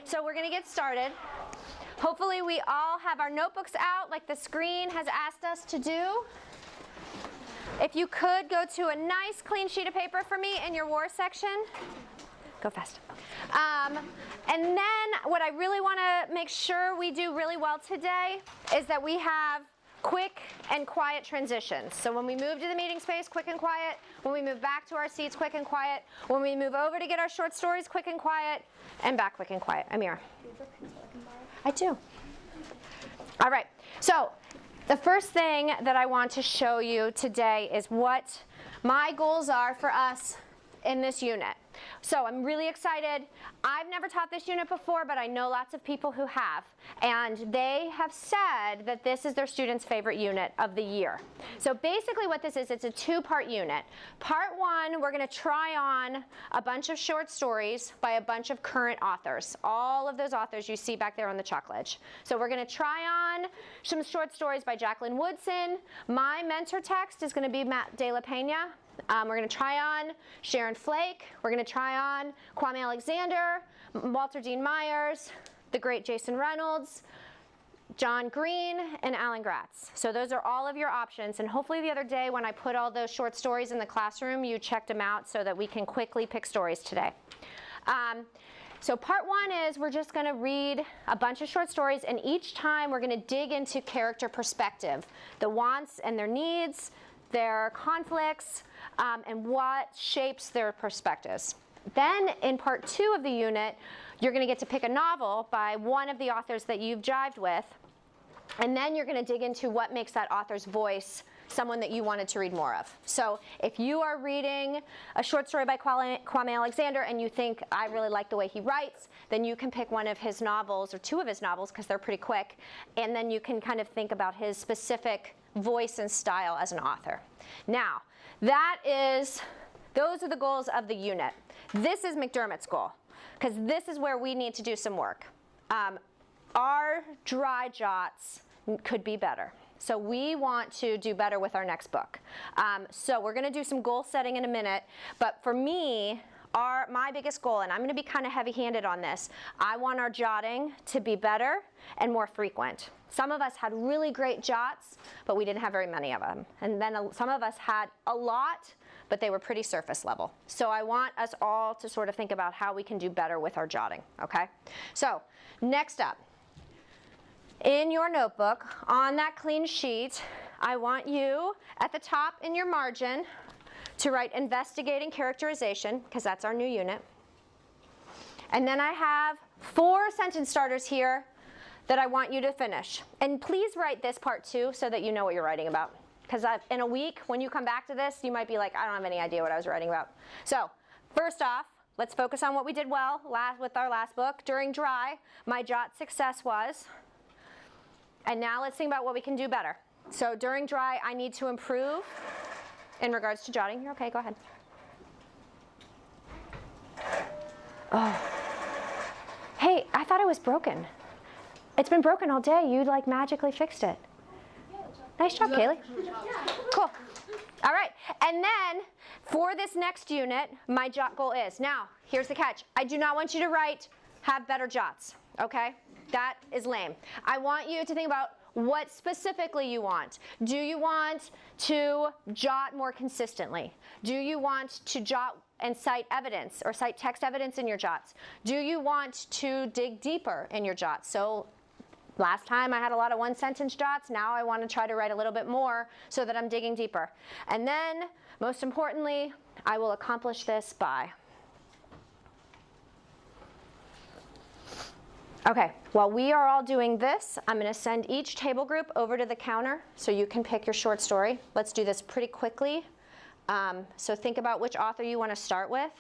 So we're going to get started. Hopefully we all have our notebooks out like the screen has asked us to do. If you could go to a nice clean sheet of paper for me in your war section. Go fast. And then what I really want to make sure we do really well today is that we have quick and quiet transitions. So when we move to the meeting space, quick and quiet. When we move back to our seats, quick and quiet. When we move over to get our short stories, quick and quiet. And back quick and quiet. Amira. I do. All right. So the first thing that I want to show you today is what my goals are for us in this unit. So I'm really excited. I've never taught this unit before, but I know lots of people who have. And they have said that this is their students' favorite unit of the year. So basically what this is, it's a two-part unit. Part one, we're going to try on a bunch of short stories by a bunch of current authors. All of those authors you see back there on the chalk ledge. So we're going to try on some short stories by Jacqueline Woodson. My mentor text is going to be Matt De La Pena. We're going to try on Sharon Flake. We're going to try on Kwame Alexander, Walter Dean Myers, the great Jason Reynolds, John Green, and Alan Gratz. So those are all of your options. And hopefully the other day when I put all those short stories in the classroom, you checked them out so that we can quickly pick stories today. So part one is we're just going to read a bunch of short stories, and each time we're going to dig into character perspective, the wants and their needs, their conflicts, and what shapes their perspectives. Then in part two of the unit, you're going to get to pick a novel by one of the authors that you've jived with, and then you're going to dig into what makes that author's voice someone that you wanted to read more of. So if you are reading a short story by Kwame Alexander and you think, I really like the way he writes, then you can pick one of his novels, or two of his novels, because they're pretty quick, and then you can kind of think about his specific voice and style as an author. Now, those are the goals of the unit. This is McDermott's goal, because this is where we need to do some work. Our dry jots could be better. So we want to do better with our next book. So we're going to do some goal setting in a minute. But for me, my biggest goal, and I'm going to be kind of heavy-handed on this, I want our jotting to be better and more frequent. Some of us had really great jots, but we didn't have very many of them. And then some of us had a lot, but they were pretty surface level. So I want us all to sort of think about how we can do better with our jotting, okay? So next up, in your notebook, on that clean sheet, I want you at the top in your margin to write investigating characterization, because that's our new unit. And then I have 4 sentence starters here that I want you to finish. And please write this part too so that you know what you're writing about. Because in a week, when you come back to this, you might be like, I don't have any idea what I was writing about. So first off, let's focus on what we did well with our last book. During dry, my jot success was, and now let's think about what we can do better. So during dry, I need to improve in regards to jotting. You're okay, go ahead. Oh. Hey, I thought it was broken. It's been broken all day. You like magically fixed it. Nice job, Kaylee. Cool. All right, and then for this next unit, my jot goal is, now, here's the catch. I do not want you to write, have better jots, okay? That is lame. I want you to think about what specifically you want. Do you want to jot more consistently? Do you want to jot and cite evidence or cite text evidence in your jots? Do you want to dig deeper in your jots? So last time I had a lot of one-sentence jots. Now I want to try to write a little bit more so that I'm digging deeper. And then, most importantly, I will accomplish this by. Okay, while we are all doing this, I'm going to send each table group over to the counter so you can pick your short story. Let's do this pretty quickly. So think about which author you want to start with,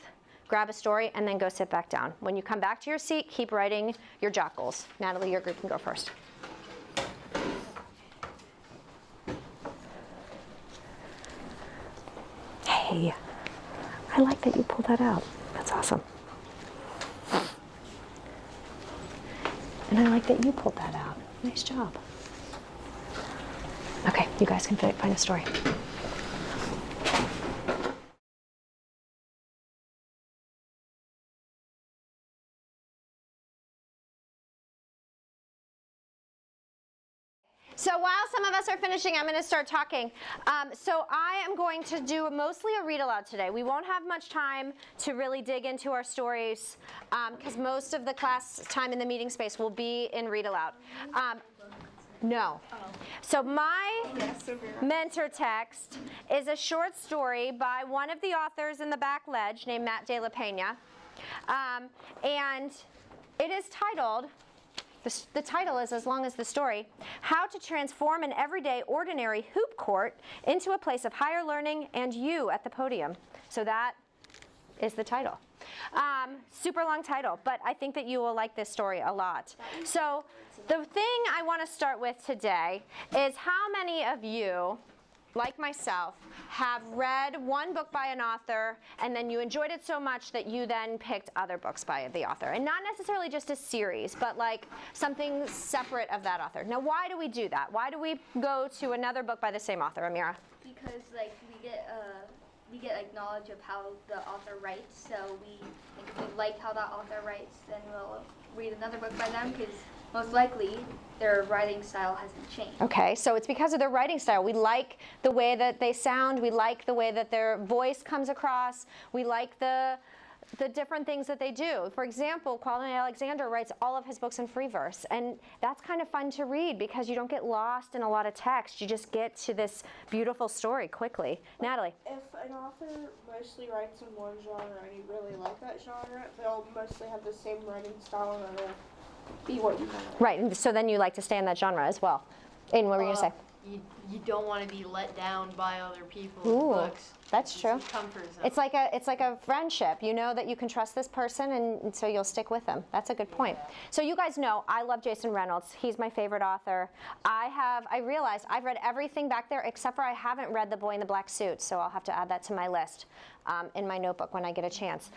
grab a story, and then go sit back down. When you come back to your seat, keep writing your jot goals. Natalie, your group can go first. Hey, I like that you pulled that out. That's awesome. And I like that you pulled that out. Nice job. Okay, you guys can find a story. So while some of us are finishing, I'm going to start talking. So I am going to do mostly a read aloud today. We won't have much time to really dig into our stories because most of the class time in the meeting space will be in read aloud. No. So my mentor text is a short story by one of the authors in the back ledge named Matt De La Pena. And it is titled, the title is as long as the story, How to Transform an Everyday Ordinary Hoop Court into a Place of Higher Learning and You at the Podium. So that is the title. Super long title, but I think that you will like this story a lot. So the thing I want to start with today is how many of you, like myself, have read one book by an author and then you enjoyed it so much that you then picked other books by the author. And not necessarily just a series, but like something separate of that author. Now, why do we do that? Why do we go to another book by the same author, Amira? Because like we get like knowledge of how the author writes. So if we like how that author writes, then we'll read another book by them because most likely their writing style hasn't changed. Okay, so it's because of their writing style. We like the way that they sound. We like the way that their voice comes across. We like the different things that they do. For example, Kwame Alexander writes all of his books in free verse, and that's kind of fun to read because you don't get lost in a lot of text. You just get to this beautiful story quickly. Natalie? If an author mostly writes in one genre and you really like that genre, they'll mostly have the same writing style and it'll be what you want. Right, and so then you like to stay in that genre as well. Aiden, what were you going to say? You don't want to be let down by other people's Ooh, books. that's true. It's a comfort zone. It's like a friendship. You know that you can trust this person, and so you'll stick with them. That's a good point. So you guys know I love Jason Reynolds. He's my favorite author. I realized I've read everything back there except for I haven't read The Boy in the Black Suit, so I'll have to add that to my list in my notebook when I get a chance.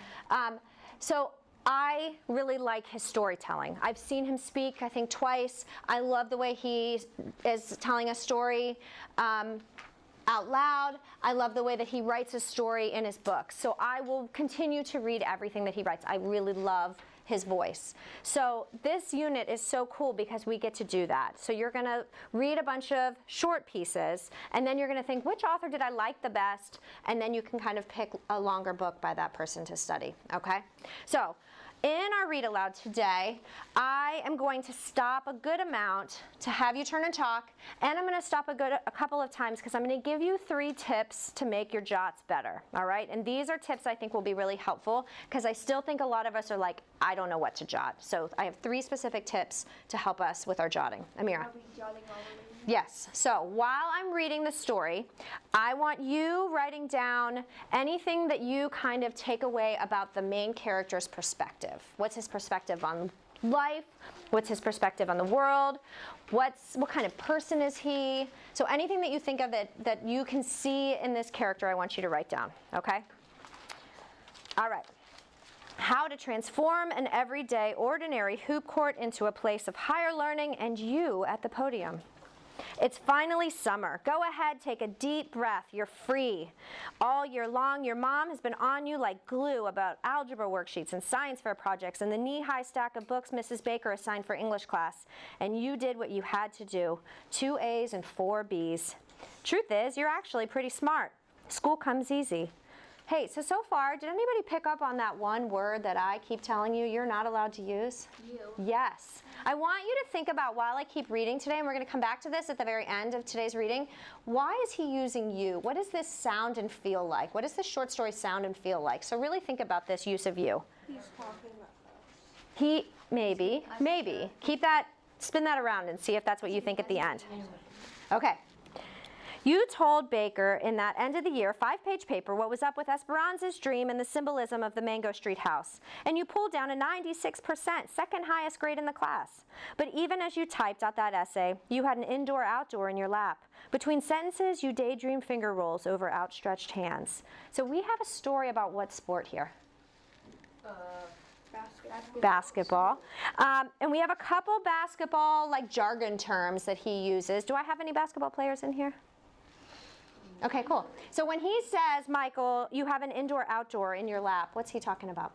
So I really like his storytelling. I've seen him speak, I think, twice. I love the way he is telling a story out loud. I love the way that he writes a story in his books. So I will continue to read everything that he writes. I really love his voice. So this unit is so cool because we get to do that. So you're going to read a bunch of short pieces, and then you're going to think, which author did I like the best? And then you can kind of pick a longer book by that person to study, okay? So in our read aloud today, I am going to stop a good amount to have you turn and talk, and I'm going to stop a couple of times because I'm going to give you 3 tips to make your jots better, all right? And these are tips I think will be really helpful because I still think a lot of us are like, I don't know what to jot. So I have 3 specific tips to help us with our jotting. Amira? Are we jotting while we're reading? Yes. So while I'm reading the story, I want you writing down anything that you kind of take away about the main character's perspective. What's his perspective on life? What's his perspective on the world? What kind of person is he? So anything that you think of that you can see in this character, I want you to write down, okay? All right. How to transform an everyday, ordinary hoop court into a place of higher learning and you at the podium. It's finally summer. Go ahead, take a deep breath. You're free. All year long, your mom has been on you like glue about algebra worksheets and science fair projects and the knee-high stack of books Mrs. Baker assigned for English class. And you did what you had to do. 2 A's and 4 B's. Truth is, you're actually pretty smart. School comes easy. Hey, so far, did anybody pick up on that one word that I keep telling you you're not allowed to use? You. Yes. I want you to think about, while I keep reading today, and we're going to come back to this at the very end of today's reading, why is he using you? What does this sound and feel like? What does this short story sound and feel like? So really think about this use of you. He's talking about us. He, maybe. Keep that, spin that around and see if that's what you think at the end. Okay. You told Baker in that end of the year 5-page paper what was up with Esperanza's dream and the symbolism of the Mango Street house. And you pulled down a 96%, second highest grade in the class. But even as you typed out that essay, you had an indoor-outdoor in your lap. Between sentences, you daydreamed finger rolls over outstretched hands. So we have a story about what sport here? Basketball. And we have a couple basketball like jargon terms that he uses. Do I have any basketball players in here? Okay, cool. So when he says, Michael, you have an indoor-outdoor in your lap, what's he talking about?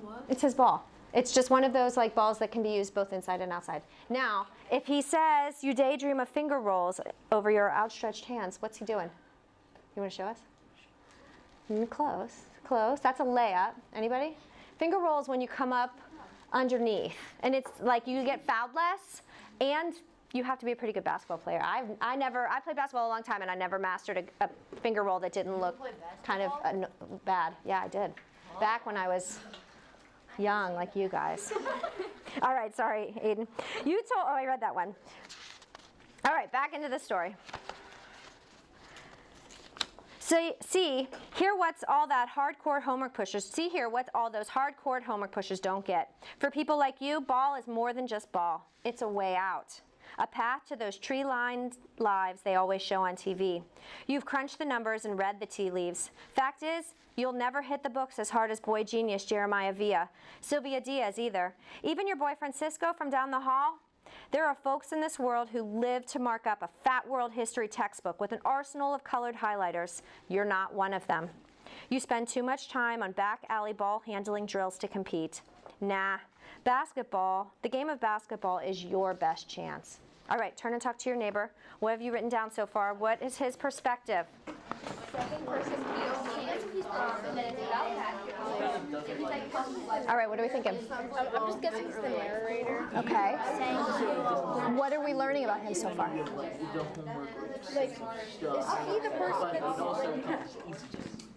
What? It's his ball. It's just one of those like balls that can be used both inside and outside. Now, if he says you daydream of finger rolls over your outstretched hands, what's he doing? You want to show us? Close, close. That's a layup. Anybody? Finger rolls when you come up underneath, and it's like you get fouled less, and you have to be a pretty good basketball player. I played basketball a long time, and I never mastered a finger roll that didn't look kind of bad. Yeah, I did. Back when I was young, like you guys. All right, sorry, Aiden. Oh, I read that one. All right, back into the story. So here what's all that hardcore homework pushers, see here what all those hardcore homework pushers don't get. For people like you, ball is more than just ball. It's a way out. A path to those tree-lined lives they always show on TV. You've crunched the numbers and read the tea leaves. Fact is, you'll never hit the books as hard as boy genius Jeremiah Villa, Sylvia Diaz either. Even your boyfriend Cisco from down the hall. There are folks in this world who live to mark up a fat world history textbook with an arsenal of colored highlighters. You're not one of them. You spend too much time on back alley ball handling drills to compete. Nah, basketball, the game of basketball is your best chance. All right, turn and talk to your neighbor. What have you written down so far? What is his perspective? Second person he's and then it's about All right, what are we thinking? I'm just guessing it's the narrator. Okay. What are we learning about him so far? Like, is he the person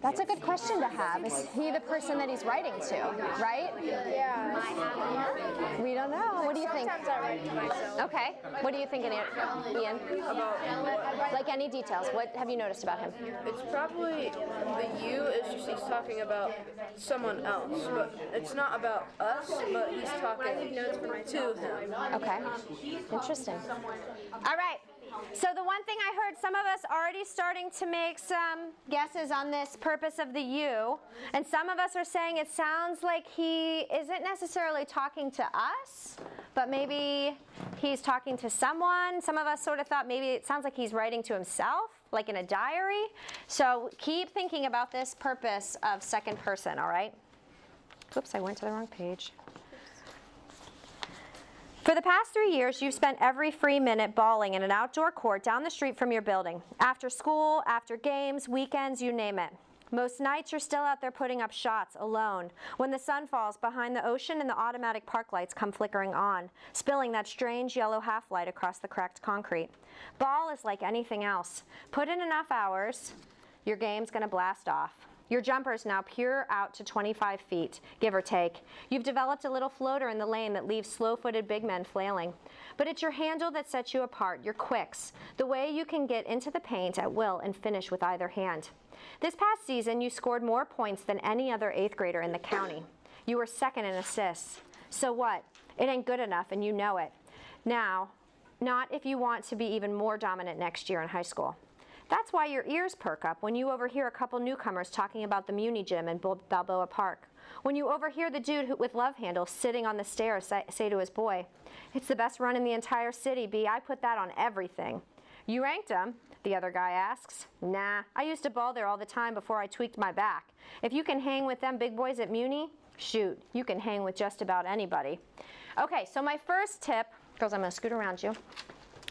that's That's a good question to have. Is he the person that he's writing to, right? Yeah. We don't know. What do you think? Sometimes I write to myself. Okay. What are you thinking, Ian? Like any details? What have you noticed about him? It's probably the you is just he's talking about someone else, but it's not about us, but he's talking to him. Okay. Interesting. All right. So the one thing I heard some of us already starting to make some guesses on this purpose of the you, and some of us are saying it sounds like he isn't necessarily talking to us, but maybe he's talking to someone. Some of us sort of thought maybe it sounds like he's writing to himself, like in a diary. So keep thinking about this purpose of second person, all right? Whoops, I went to the wrong page. For the past 3 years, you've spent every free minute bawling in an outdoor court down the street from your building. After school, after games, weekends, you name it. Most nights, you're still out there putting up shots alone when the sun falls behind the ocean and the automatic park lights come flickering on, spilling that strange yellow half-light across the cracked concrete. Ball is like anything else. Put in enough hours, your game's going to blast off. Your jumper's now pure out to 25 feet, give or take. You've developed a little floater in the lane that leaves slow-footed big men flailing. But it's your handle that sets you apart, your quicks, the way you can get into the paint at will and finish with either hand. This past season, you scored more points than any other 8th grader in the county. You were second in assists. So what? It ain't good enough, and you know it. Now, not if you want to be even more dominant next year in high school. That's why your ears perk up when you overhear a couple newcomers talking about the Muni Gym in Balboa Park. When you overhear the dude with love handles sitting on the stairs say to his boy, "It's the best run in the entire city, B. I put that on everything." "You ranked him?" the other guy asks. "Nah, I used to ball there all the time before I tweaked my back. If you can hang with them big boys at Muni, shoot, you can hang with just about anybody." Okay, so my first tip, girls, I'm going to scoot around you.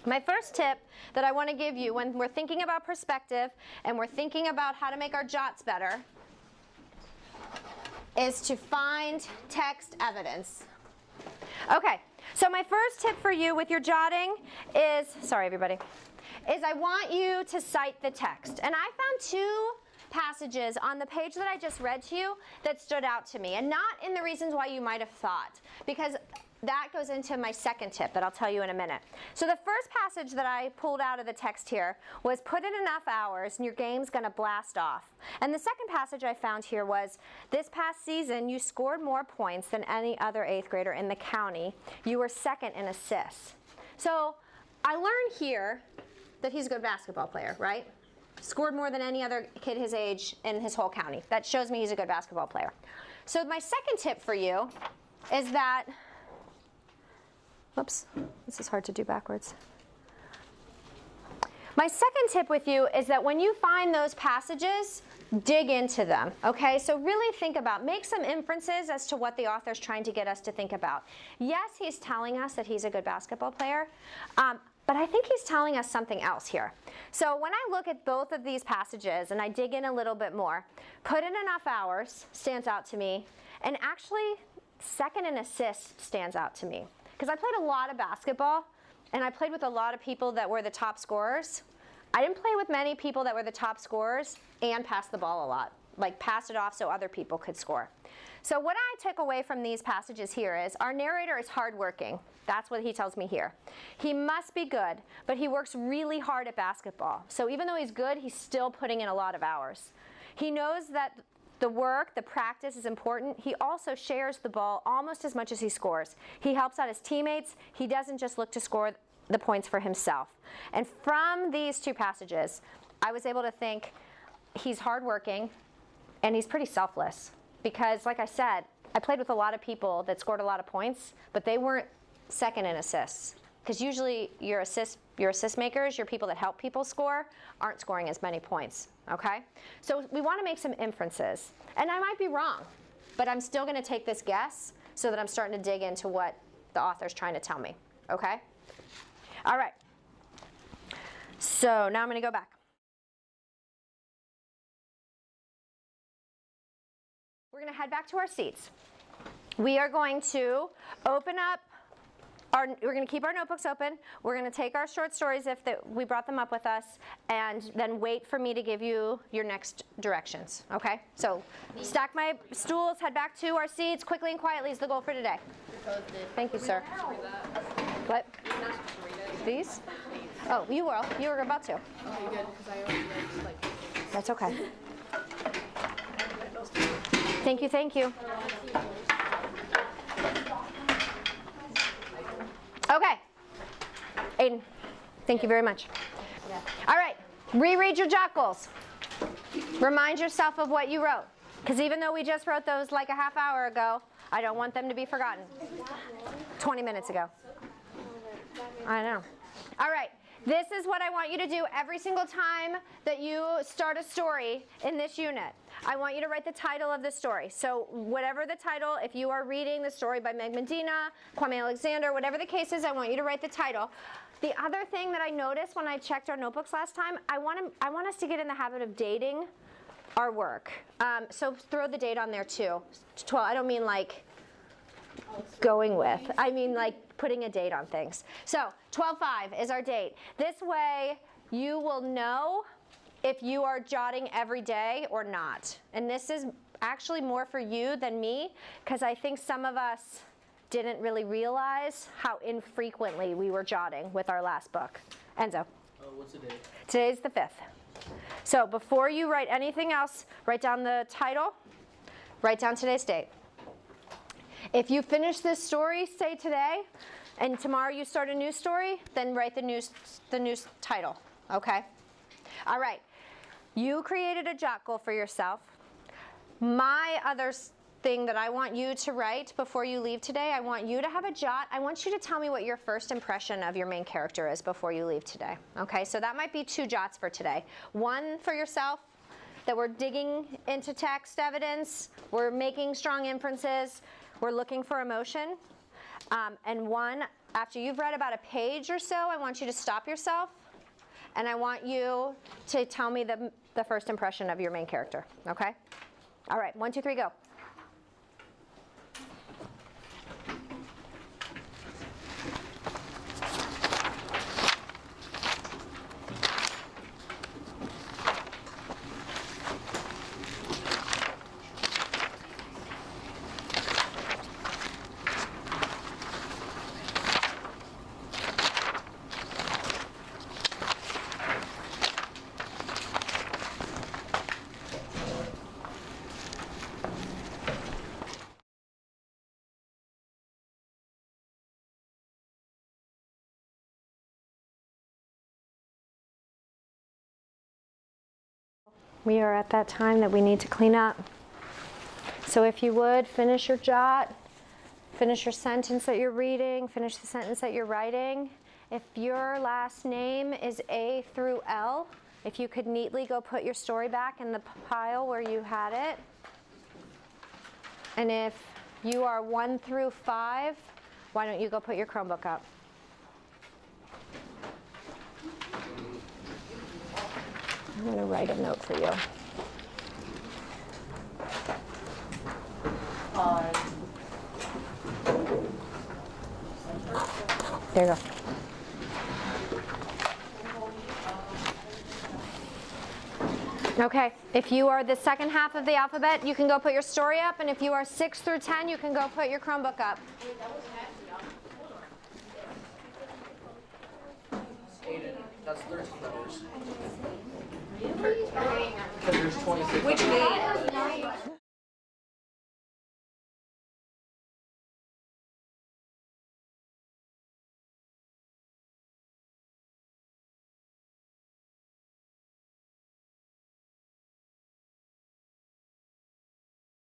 My first tip that I want to give you when we're thinking about perspective and we're thinking about how to make our jots better is to find text evidence. Okay, so my first tip for you with your jotting is, sorry everybody, is I want you to cite the text. And I found 2 passages on the page that I just read to you that stood out to me, and not in the reasons why you might have thought, because that goes into my second tip that I'll tell you in a minute. So the first passage that I pulled out of the text here was put in enough hours and your game's going to blast off. And the second passage I found here was, this past season you scored more points than any other 8th grader in the county. You were second in assists. So I learned here that he's a good basketball player, right? Scored more than any other kid his age in his whole county. That shows me he's a good basketball player. So my second tip for you is that, whoops, this is hard to do backwards. My second tip with you is that when you find those passages, dig into them, okay? So really think about, make some inferences as to what the author's trying to get us to think about. Yes, he's telling us that he's a good basketball player, but I think he's telling us something else here. So when I look at both of these passages and I dig in a little bit more, put in enough hours stands out to me, and actually second in assist stands out to me. Because I played a lot of basketball, and I played with a lot of people that were the top scorers. I didn't play with many people that were the top scorers and passed the ball a lot, like passed it off so other people could score. So what I took away from these passages here is our narrator is hardworking. That's what he tells me here. He must be good, but he works really hard at basketball. So even though he's good, he's still putting in a lot of hours. He knows that the work, the practice is important. He also shares the ball almost as much as he scores. He helps out his teammates. He doesn't just look to score the points for himself. And from these two passages, I was able to think he's hardworking and he's pretty selfless. Because like I said, I played with a lot of people that scored a lot of points, but they weren't second in assists. Because usually your assist makers, your people that help people score, aren't scoring as many points, okay? So we want to make some inferences. And I might be wrong, but I'm still going to take this guess so that I'm starting to dig into what the author's trying to tell me, okay? All right. So now I'm going to go back. We're going to head back to our seats. We are going to open up. We're going to keep our notebooks open. We're going to take our short stories if we brought them up with us, and then wait for me to give you your next directions, okay? So stack my stools, head back to our seats. Quickly and quietly is the goal for today. Thank you, sir. What? These? Oh, you will. You were about to. Okay, good, because I already read, like... That's okay. Thank you, thank you. Okay. Aiden, thank you very much. All right, reread your jot goals. Remind yourself of what you wrote. Because even though we just wrote those like a half hour ago, I don't want them to be forgotten. 20 minutes ago. I know. All right, this is what I want you to do every single time that you start a story in this unit. I want you to write the title of the story. So whatever the title, if you are reading the story by Meg Medina, Kwame Alexander, whatever the case is, I want you to write the title. The other thing that I noticed when I checked our notebooks last time, I want us to get in the habit of dating our work. So throw the date on there too. 12. I don't mean like going with. I mean like putting a date on things. So 12/5 is our date. This way you will know if you are jotting every day or not. And this is actually more for you than me, because I think some of us didn't really realize how infrequently we were jotting with our last book. Enzo. What's the date? Today's the 5th. So before you write anything else, write down the title, write down today's date. If you finish this story, say today, and tomorrow you start a new story, then write the new title, okay? All right, you created a jot goal for yourself. My other thing that I want you to write before you leave today, I want you to have a jot. I want you to tell me what your first impression of your main character is before you leave today, okay? So that might be 2 jots for today. One for yourself, that we're digging into text evidence, we're making strong inferences, we're looking for emotion. And one, after you've read about a page or so, I want you to stop yourself, and I want you to tell me the first impression of your main character, okay? All right, 1, 2, 3, go. We are at that time that we need to clean up. So if you would, finish your jot, finish your sentence that you're reading, finish the sentence that you're writing, If your last name is A through L, if you could neatly go put your story back in the pile where you had it. And if you are 1 through 5, why don't you go put your Chromebook up? I'm going to write a note for you. There you go. Okay, if you are the second half of the alphabet, you can go put your story up, and if you are 6 through 10, you can go put your Chromebook up. That's 13 numbers. Because there's 26. Which date?